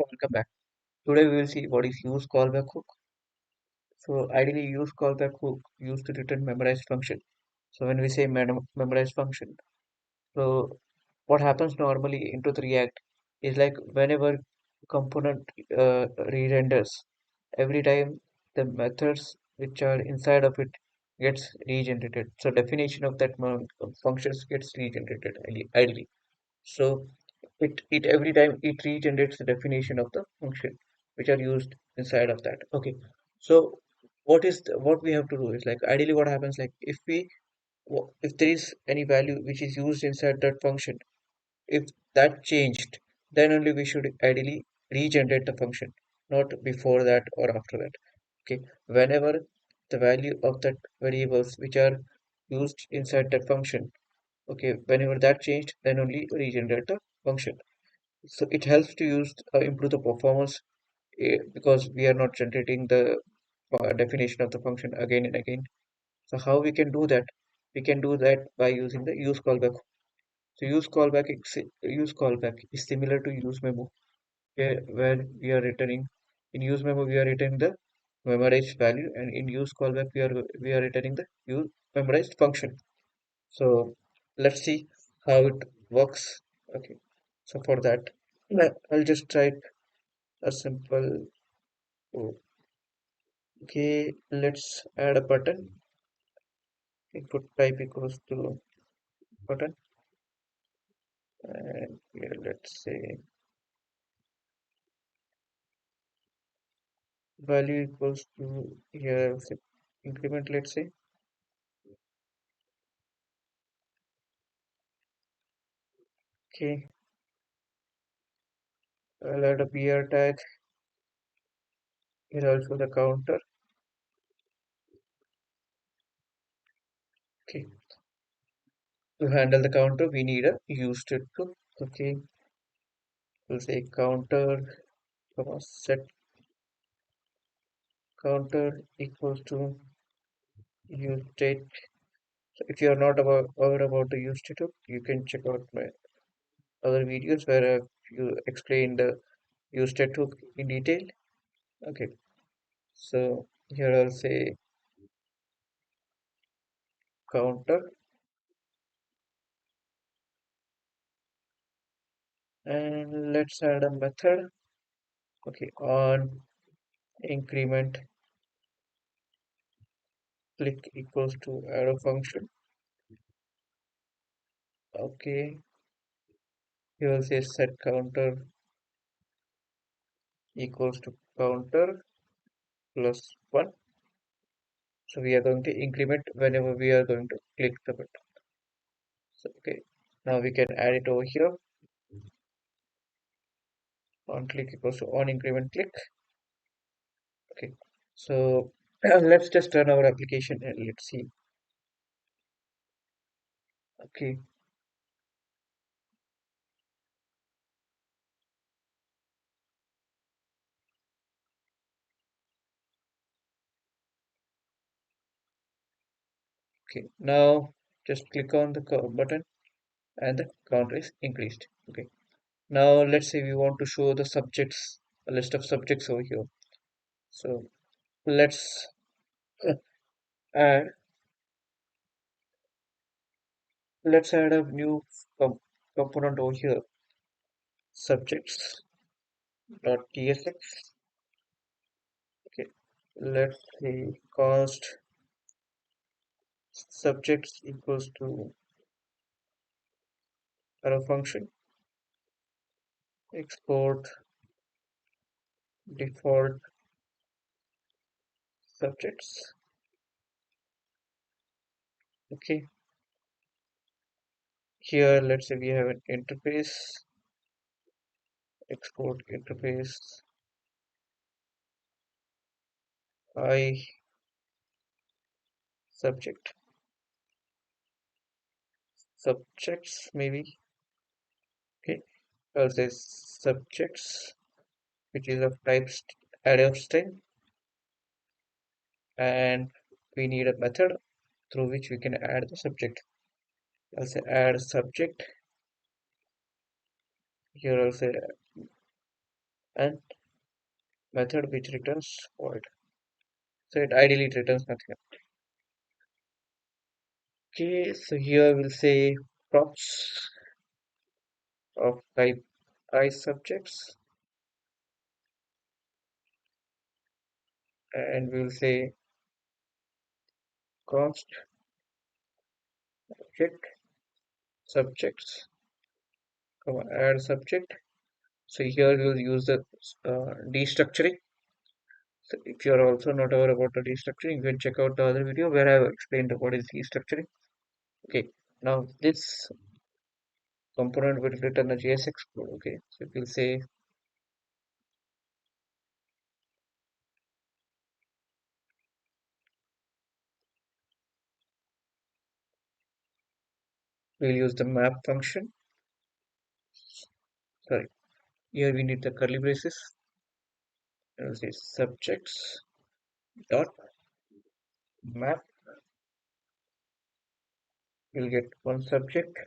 welcome back. Today we will see what is use callback hook. So ideally use callback hook used to return memorized function. So when we say memorized function, so what happens normally into the React is like whenever component re-renders, every time the methods which are inside of it gets regenerated. So definition of that functions gets regenerated ideally. So it every time it regenerates the definition of the function which are used inside of that. Okay. So what we have to do is like ideally what happens like if there is any value which is used inside that function, if that changed, then only we should ideally regenerate the function, not before that or after that. Okay. Whenever the value of that variables which are used inside that function, okay, whenever that changed, then only regenerate the function. So it helps to use improve the performance because we are not generating the definition of the function again and again. So how we can do that? We can do that by using the use callback. So use callback is similar to use memo, where we are returning in use memo we are returning the memorized value, and in use callback we are returning the use memorized function. So let's see how it works. Okay. So for that, I'll just try a simple. Okay, let's add a button. Input type equals to button, and here let's say value equals to here I'll say increment. Let's say okay. I'll add a br tag. Here also the counter. Okay, to handle the counter, we need a use to. Okay, we'll say counter set counter equals to use state. So if you are not aware about the use state, you can check out my other videos where you explain the use state hook in detail. Okay, so here I'll say counter, and let's add a method. Okay, on increment click equals to arrow function. Okay, here I'll say set counter equals to counter plus 1. So we are going to increment whenever we are going to click the button. So okay, now we can add it over here. On click equals to on increment click. Okay, so let's just run our application and let's see. Okay, okay, now just click on the button and the counter is increased. Okay, now let's say we want to show the subjects, a list of subjects over here. So let's uh, add let's add a new com component over here, subjects dot tsx. Okay, let's say cost subjects equals to arrow function export default subjects. Okay, here let's say we have an interface, export interface I subject subjects maybe. Okay, I'll say subjects which is of type array of string, and we need a method through which we can add the subject. I'll say add subject. Here I'll say and method which returns void. So it ideally returns nothing. Okay, so here we'll say props of type I subjects, and we'll say const object subjects, comma add subject. So here we'll use the destructuring. So if you are also not aware about the destructuring, you can check out the other video where I have explained what is destructuring. Okay, now this component will return a JSX code. Okay, so we'll say we'll use the map function. Sorry, here we need the curly braces. And we'll say subjects dot map. We'll get one subject.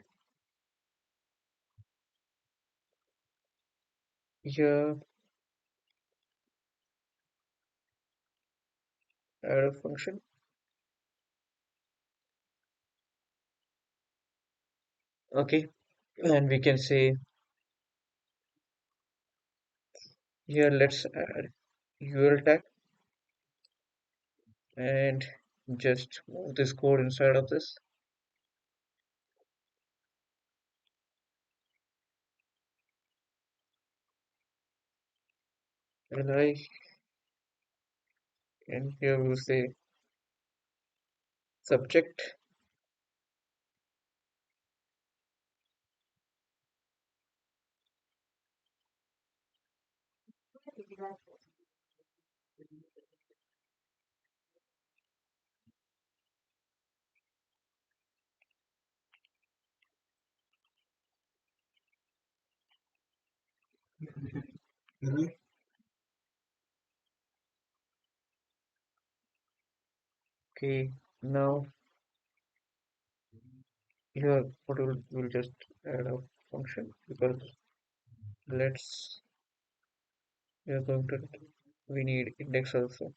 Here add a function. Okay, and we can say here let's add UL tag and just move this code inside of this. Li, and here we'll say subject. Mhm. Okay, now here what we'll just add a function because let's we are going to we need index also.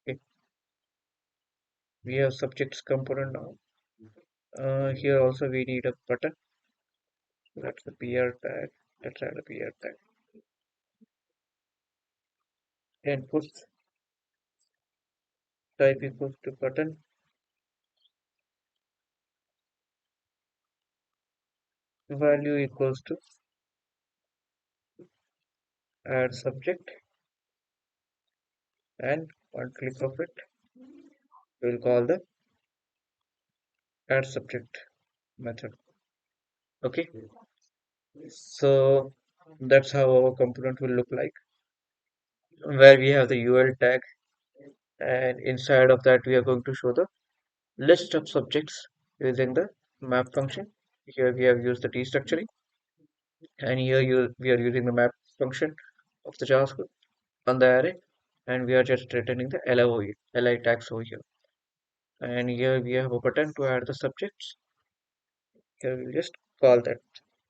Okay, we have subjects component now. Here also we need a button. That's the PR tag. Let's add a PR tag and push type equals to button. Value equals to add subject, and one click of it we'll call the add subject method. Okay, so that's how our component will look like, where we have the UL tag, and inside of that we are going to show the list of subjects using the map function. Here we have used the destructuring, and here we are using the map function of the JavaScript on the array, and we are just returning the li tags over here. And here we have a button to add the subjects. Here we'll just call that.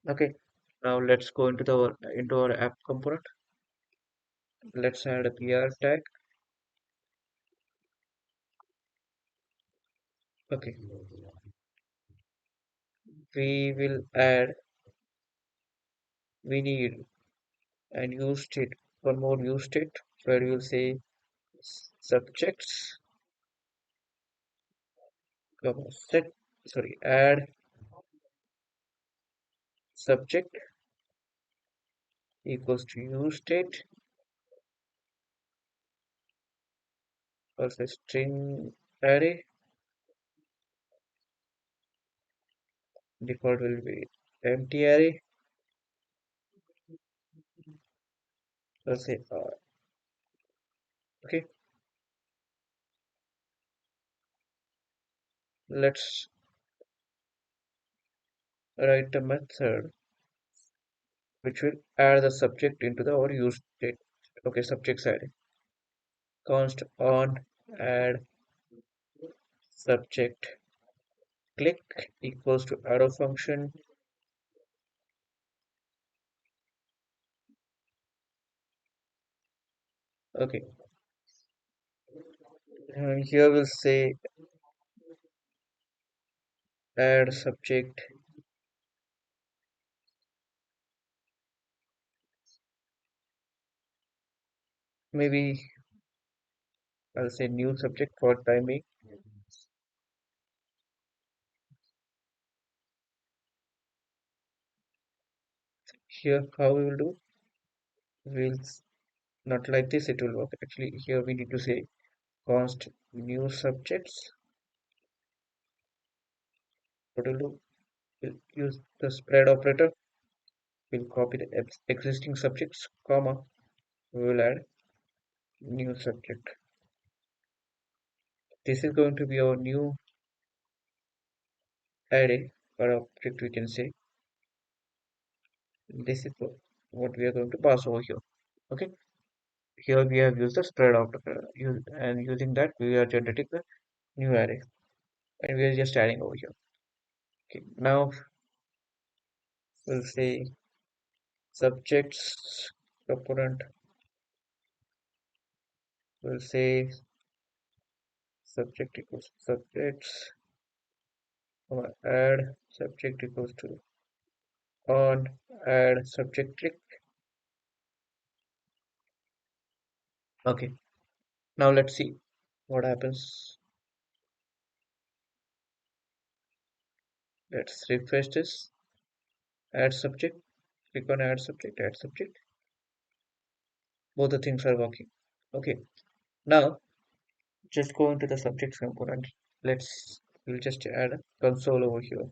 Okay, now let's go into our app component. Let's add a PR tag. Okay, we will add, we need and use state, one more use state where we will say subjects, set, sorry, add subject equals to use state or say string array. Default will be empty array or say okay. Let's write a method which will add the subject into the our use state. Okay, subjects array. Const on add subject click equals to arrow function. Okay, and here we'll say add subject. Maybe I'll say new subject for timing. Here, how we will do? We'll not like this, it will work. Actually, here we need to say const new subjects. What we'll do? We'll use the spread operator. We'll copy the existing subjects, comma. We will add new subject. This is going to be our new array or object, we can say. This is what we are going to pass over here. Okay. Here we have used the spread operator, and using that we are generating the new array, and we are just adding over here. Okay. Now we'll say subjects component. We'll say subject equals subjects, add subject equals to on add subject click. Okay, now let's see what happens. Let's refresh this. Add subject, click on add subject. Both the things are working. Okay, now just go into the subjects component. We'll just add a console over here.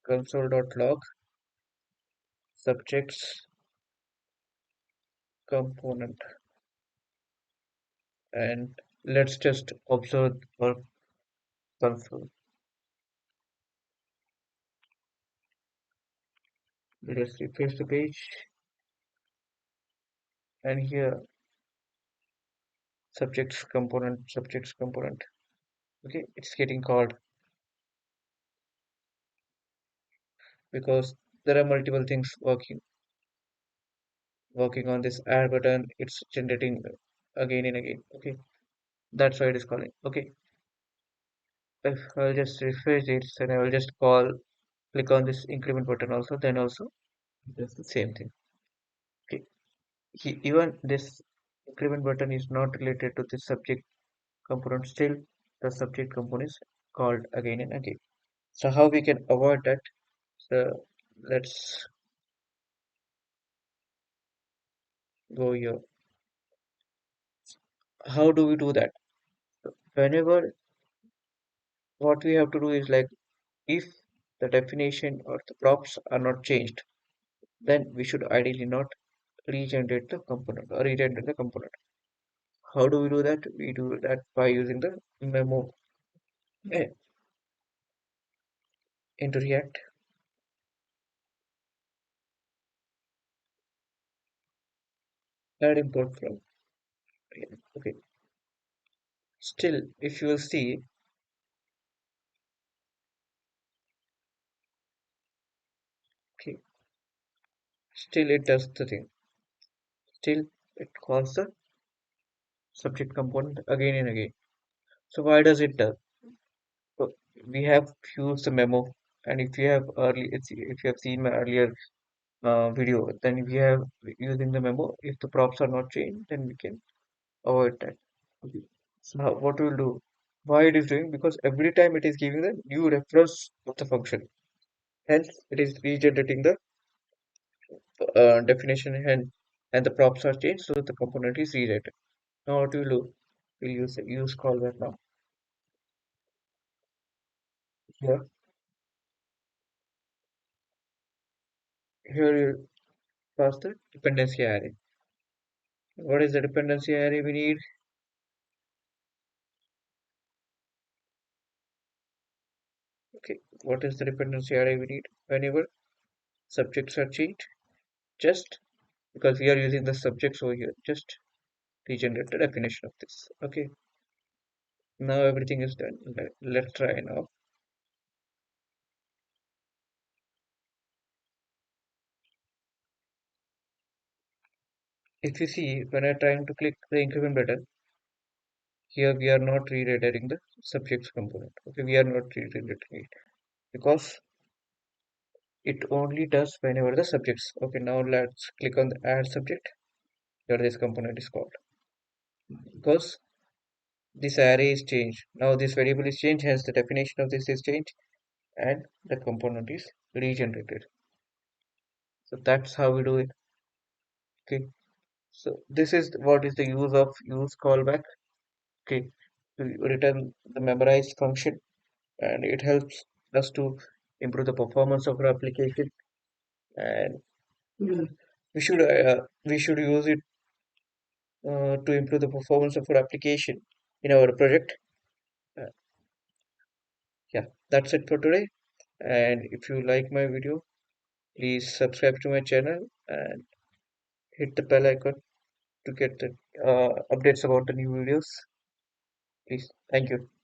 Console.log subjects component, and let's just observe our console. Let's refresh the page, and here subjects component. Okay, it's getting called because there are multiple things working on this add button. It's generating again and again. Okay, that's why it is calling. Okay, if I'll just refresh it and I will just click on this increment button also, then also it's the same thing. Okay, even this increment button is not related to the subject component. Still, the subject component is called again and again. So how we can avoid that? So let's go here. How do we do that? Whenever what we have to do is like if the definition or the props are not changed, then we should ideally not regenerate the component or regenerate the component. How do we do that? We do that by using the memo eh, into React. Add import from React. Okay. Still, if you will see, okay, still it does the thing. Still, it calls the subject component again and again. So why does it do? So we have used the memo, and if you have seen my earlier video, then we have using the memo. If the props are not changed, then we can avoid that. Okay. So what we'll do, why it is doing? Because every time it is giving the new reference of the function. Hence, it is regenerating the definition and the props are changed, so the component is regenerated. Now what we'll do, we'll use callback now. Here, here you pass the dependency array. What is the dependency array we need? Okay, what is the dependency array we need? Whenever subjects are changed, just because we are using the subjects over here, just regenerate the definition of this. Okay, now everything is done. Let's try now. if you see, when I'm trying to click the increment button, here we are not redirecting the subjects component. Okay, we are not redirecting it because it only does whenever the subjects. Okay, now let's click on the add subject. Here this component is called because this array is changed. Now this variable is changed, hence the definition of this is changed, and the component is regenerated. So that's how we do it. Okay. So this is what is the use of use callback. Okay, to return the memorized function, and it helps us to improve the performance of our application. And we should use it to improve the performance of our application in our project. Uh, yeah, that's it for today. And if you like my video, please subscribe to my channel and hit the bell icon to get the updates about the new videos. Please, thank you.